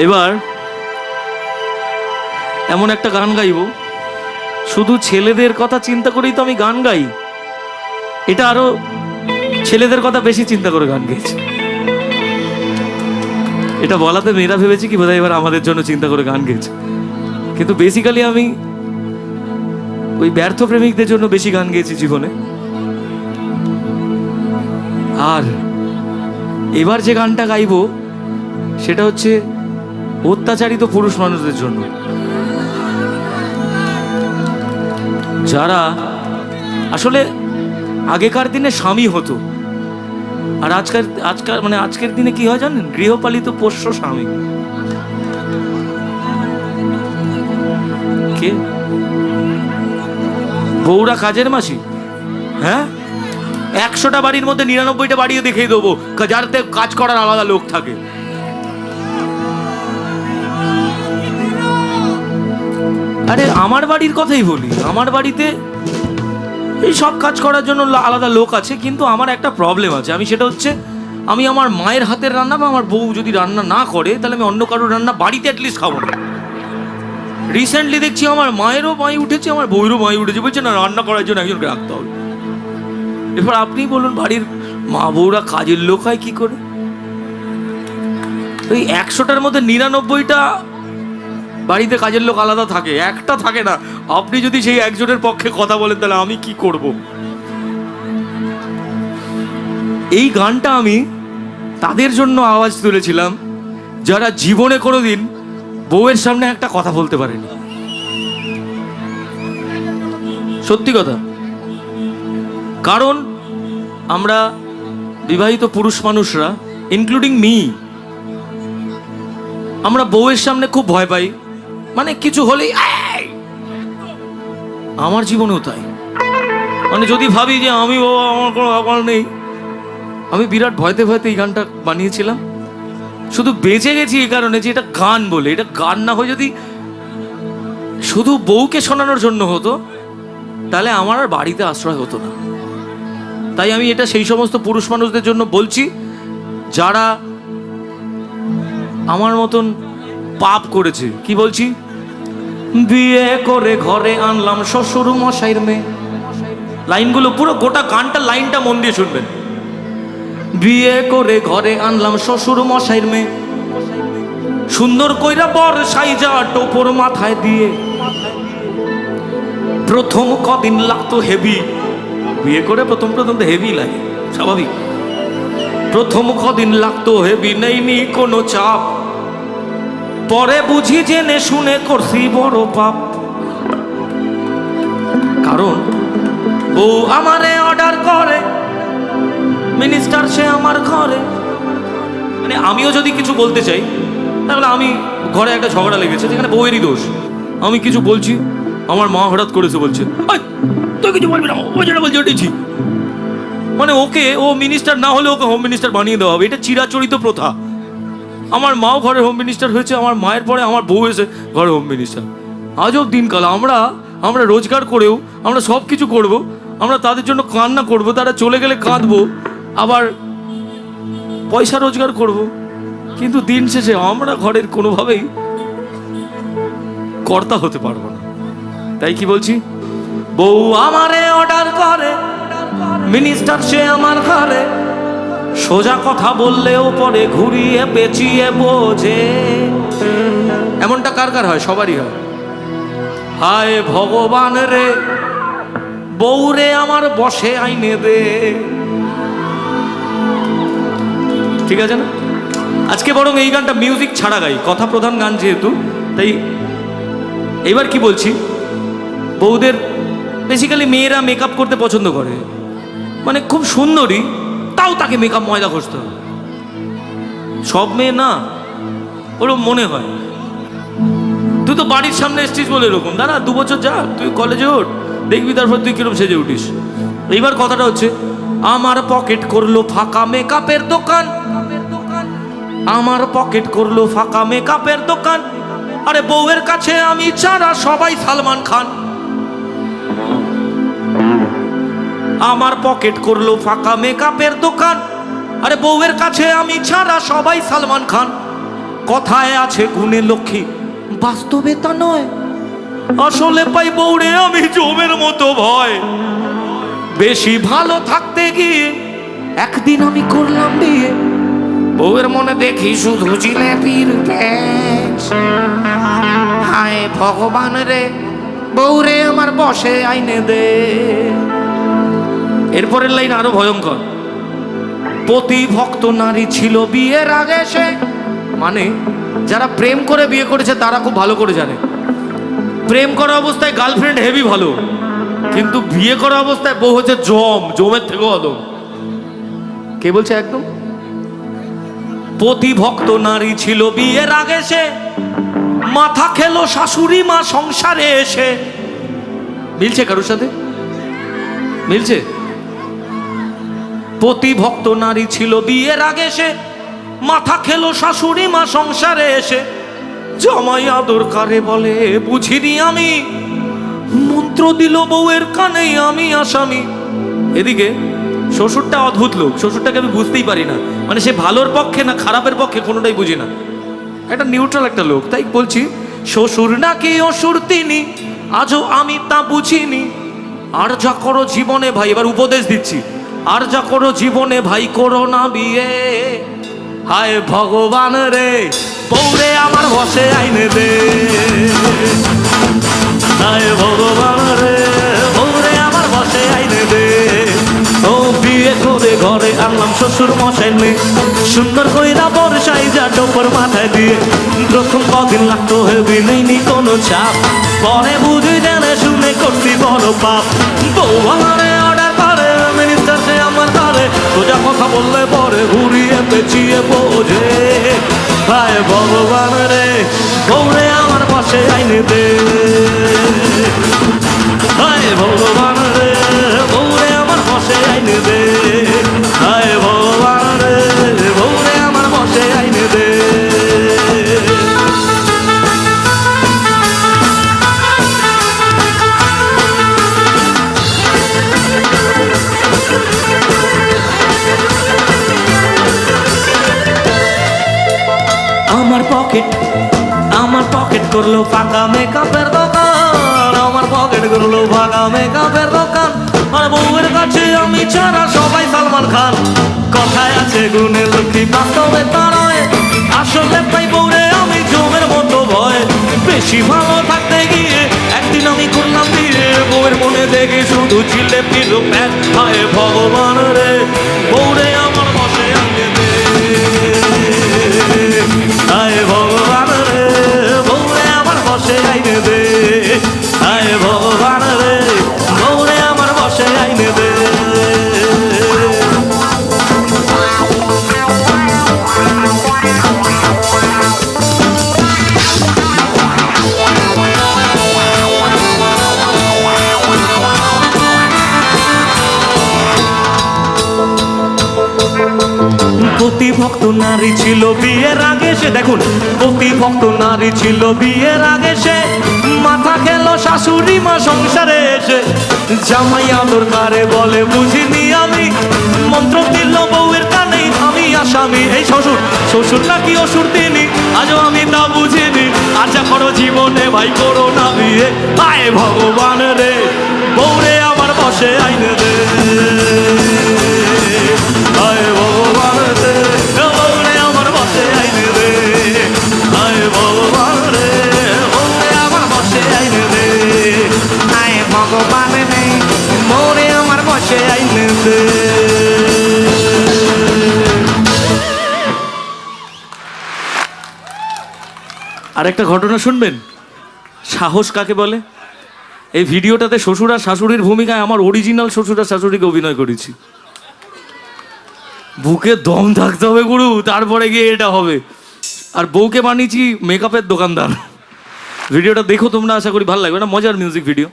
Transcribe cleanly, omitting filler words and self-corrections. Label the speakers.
Speaker 1: এবার এমন একটা গান গাইব, শুধু ছেলেদের কথা চিন্তা করেই তো আমি গান গাই। এটা আরো ছেলেদের কথা বেশি চিন্তা করে গান গেয়েছি। এটা বলাতে মেয়েরা ভেবেছি কি বোধহয় এবার আমাদের জন্য চিন্তা করে গান গেয়েছে, কিন্তু বেসিক্যালি আমি ওই ব্যর্থ প্রেমিকদের জন্য বেশি গান গেয়েছি জীবনে। আর এবার যে গানটা গাইব সেটা হচ্ছে অত্যাচারিত পুরুষ মানুষদের জন্য, যারা আসলে আগেকার দিনে স্বামী হতো, আর আজকের দিনে কি হয় জানেন, গৃহপালিত পোষ্য স্বামী। কে? বউরা কাজের মাসি। হ্যাঁ, 100টা বাড়ির মধ্যে 99টা বাড়িও দেখিয়ে দেবো যাতে কাজ করার আলাদা লোক থাকে। আরে আমার বাড়ির কথাই বলি, আমার বাড়িতে এই সব কাজ করার জন্য আলাদা লোক আছে, কিন্তু আমার একটা প্রবলেম আছে। সেটা হচ্ছে আমি আমার মায়ের হাতের রান্না বা আমার বউ যদি রান্না না করে তাহলে আমি অন্য কারোর রান্না বাড়িতে অ্যাটলিস্ট খাবো না। রিসেন্টলি দেখছি আমার মায়েরও মাই উঠেছে, আমার বউয়েরও মাই উঠেছে, বলছে না রান্না করার জন্য একজনকে রাখতে হবে। এবার আপনি বলুন বাড়ির মা বউরা কাজের লোক হয় কি করে? ওই 100টার মধ্যে 99টা বাড়িতে কাজের লোক আলাদা থাকে, একটা থাকে না। আপনি যদি সেই একজনের পক্ষে কথা বলেন তাহলে আমি কি করব? এই গানটা আমি তাদের জন্য আওয়াজ তুলেছিলাম যারা জীবনে কোনোদিন বউয়ের সামনে একটা কথা বলতে পারেনি। সত্যি কথা, কারণ আমরা বিবাহিত পুরুষ মানুষরা, ইনক্লুডিং মি, আমরা বউয়ের সামনে খুব ভয় পাই। মানে কিছু হলেই আমার জীবনেও তাই। মানে যদি ভাবি যে আমি বাবা আমার কোনো ব্যাপার নেই, আমি বিরাট ভয়তে ভয়তে এই গানটা বানিয়েছিলাম। শুধু বেঁচে গেছি এই কারণে যে এটা গান বলে, এটা গান না হয়ে যদি শুধু বউকে শোনানোর জন্য হতো তাহলে আমার আর বাড়িতে আশ্রয় হতো না। তাই আমি এটা সেই সমস্ত পুরুষ মানুষদের জন্য বলছি যারা আমার মতন পাপ করেছে। কি বলছি? বিয়ে করে ঘরে আনলাম শ্বশুর মশাইর মেয়ে। লাইনগুলো পুরো গোটা গানটা লাইনটা মন দিয়ে শুনবেন। বিয়ে করে ঘরে আনলাম শ্বশুর মশাইর মেয়ে, সুন্দর কইরা বর সাইজা টোপর মাথায় দিয়ে। প্রথম কদিন লাগতো হেভি, বিয়ে করে প্রথম তো হেভি লাগে, স্বাভাবিক। প্রথম কদিন লাগতো হেভি, নেইনি কোনো চাপ, পরে বুঝি জেনে শুনে করছি বড় পাপ। কারণ বউ আমারে অর্ডার করে, মিনিস্টার সে আমার ঘরে। মানে আমিও যদি কিছু বলতে চাই তাহলে আমি ঘরে একটা ঝগড়া লেগেছে যেখানে বউয়েরই দোষ, আমি কিছু বলছি, আমার মা হঠাৎ করেছে বলছে তুই কিছু বলবি না, ও যেটা বলছে ওটাই ঠিক। মানে ওকে, ও মিনিস্টার না হলে ওকে হোম মিনিস্টার বানিয়ে দেওয়া হবে। এটা চিরাচরিত প্রথা। আমার মাও ঘরে হোম মিনিস্টার হয়েছে, আমার মায়ের পরে আমার বউ এসে ঘরে হোম মিনিস্টার। আজব দিনকাল। আমরা রোজগার করেও আমরা সব কিছু করবো, আমরা তাদের জন্য কান্না করব, তারা চলে গেলে কাঁদবো, আবার পয়সা রোজগার করব, কিন্তু দিন শেষে আমরা ঘরের কোনোভাবেই কর্তা হতে পারবো না। তাই কি বলছি, বউ আমারে অর্ডার করে, মিনিস্টার সে আমার ঘরে। সোজা কথা বললেও পরে ঘুরিয়ে পেঁচিয়ে বোঝে। এমনটা কার কার হয়? সবারই হয়। হায় ভগবান রে, বউরে আমার বসে আইনে দে। ঠিক আছে না? আজকে বরং এই গানটা মিউজিক ছাড়া গাই, কথা প্রধান গান যেহেতু। তাই এবার কি বলছি, বউদের বেসিক্যালি মেয়েরা মেকআপ করতে পছন্দ করে, মানে খুব সুন্দরী তাও তাকে মেকআপ ময়দা ঘষতে হবে। সব মেয়ে না, ওরকম মনে হয়। তুই তো বাড়ির সামনে এসছিস বলে এরকম, দাঁড়া 2 বছর যা, তুই কলেজে ওঠ, দেখবি তারপর তুই কিরকম সেজে উঠিস। এইবার কথাটা হচ্ছে, আমার পকেট করলো ফাঁকা মেকআপের দোকান, আমার পকেট করলো ফাঁকা মেকআপের দোকান। আরে বউয়ের কাছে আমি ছাড়া সবাই সালমান খান। আমার পকেট করলো ফাঁকা মেকআপের দোকান, আরে বউয়ের কাছে আমি ছাড়া সবাই সালমান খান। কথায় আছে গুণে লক্ষ্মী, বাস্তবে তা নয়। আসলে পাই বউরে আমি জমের মতো ভয়। বেশি ভালো থাকতে গিয়ে একদিন আমি করলাম বিয়ে। বউয়ের মনে দেখি শুধু জিলেপির প্যাচ। হায় ভগবান রে, বউরে আমার বসে আইনে দে। এরপরের লাইন আরো ভয়ঙ্কর। প্রতিভক্ত নারী ছিল বিয়ের আগে সে। মানে যারা প্রেম করে বিয়ে করেছে তারা খুব ভালো করে জানে, প্রেম করা অবস্থায় গার্লফ্রেন্ড হেভি ভালো, কিন্তু বিয়ে করা অবস্থায় বউ হচ্ছে জমের থেকেও আদম। কে বলছে? একদম প্রতিভক্ত নারী ছিল বিয়ের আগে সে, মাথা খেলো শাশুড়ি মা সংসারে এসে। মিলছে কারোর সাথে? মিলছে? প্রতিভক্ত নারী ছিল বিয়ের আগে সে, মাথা খেলো শাশুড়ি মা সংসারে এসে। জামাই আদর কারে বলে বুঝিনি আমি, মন্ত্র দিল বউয়ের কানে আমি আসামি। এদিকে শ্বশুরটা অদ্ভুত লোক, শ্বশুরটাকে আমি বুঝতেই পারি না, মানে সে ভালোর পক্ষে না খারাপের পক্ষে কোনোটাই বুঝি না, একটা নিউট্রাল একটা লোক। তাই বলছি, শ্বশুর নাকি অসুর তিনি, আজও আমি তা বুঝিনি। আর যা করো জীবনে ভাই, এবার উপদেশ দিচ্ছি, আর যা করো জীবনে ভাই করো না বিয়ে। হায় ভগবান রে, বউরে আমার বসে আইনে দে। হায় ভগবান রে, বউরে আমার বসে আইনে দে। ও বিয়ে করে ঘরে আনলাম শ্বশুর মশাই মেয়ে, সুন্দর কইরা বর্ষাই যা টোপর মাথায় দিয়ে। প্রথম কদিন লাগতো হেবি, নেইনি কোনো চাপ, পরে বুঝি জেনে শুনে করতি বড় পাপ। বউ আমারে অর্ডার করে, মিনিস্টার সে আমার ঘরে, সোজা কথা বললে পরে ঘুরিয়ে পেঁচিয়ে বোঝে। হায় ভগবান রে, বউরে আমার বসে আইনে দে। হায় ভগবান রে, বউরে আমার বসে আইনে দে। হায় ভগবান রে, বউরে আমার বসে আইনে দে। আমার পকেট করলো ফাঁকা মেকআপের দোকান, আমার পকেট করলো ফাঁকা মেকআপের দোকান। আর বউয়ের কাছে আমি ছাড়া সবাই সালমান খান। কথায় আছে গুণে লক্ষ্মী, বাস্তবে তা নয়। আসলে পাই বউরে আমি জমের মতো ভয়। বেশি ভালো থাকতে গিয়ে একদিন আমি করলাম বিয়ে। বউয়ের মনে দেখি শুধু জিলেপির প্যাচ। হায় ভগবান রে, বউরে আমার বসে আইনে দে। হায় ভগবান রে, বউরে আমার বসে আইনে দে। হায় ভগবান রে, বউরে আমার বসে আইনে দে। প্রতিভক্ত নারী ছিল বিয়ের আগে সে, দেখুন প্রতিভক্ত নারী ছিল বিয়ের আগে সে, মাথা খেলো শাশুড়ি মা সংসারে এসে। জামাই আদর কারে বলে বুঝিনি আমি, মন্ত্র দিল বউয়ের কানে আমি আসামি। এই শ্বশুর নাকি অসুর তিনি, আজও আমি তা বুঝিনি। আর যা করো জীবনে ভাই করো না বিয়ে। হায় ভগবান রে, বউরে আমার বসে আইনে দে। হায় ভগবান রে, বউরে আমার বসে আইনে দে। হায় ভগবান রে, বউরে আমার বসে আইনে দে। হায় ভগবান রে, বউরে আমার বসে আইনে দে। আরেকটা ঘটনা শুনবেন, সাহস কাকে বলে। এই ভিডিওটাতে শ্বশুর আর শাশুড়ির ভূমিকায় আমার অরিজিনাল শ্বশুর আর শাশুড়িকে অভিনয় করেছি। বুকে দম থাকতে হবে গুরু, তারপরে গিয়ে এটা হবে। আর বউকে বানিয়েছি মেকআপের দোকানদার। ভিডিওটা দেখো তোমরা, আশা করি ভালো লাগবে। না মজার মিউজিক ভিডিও।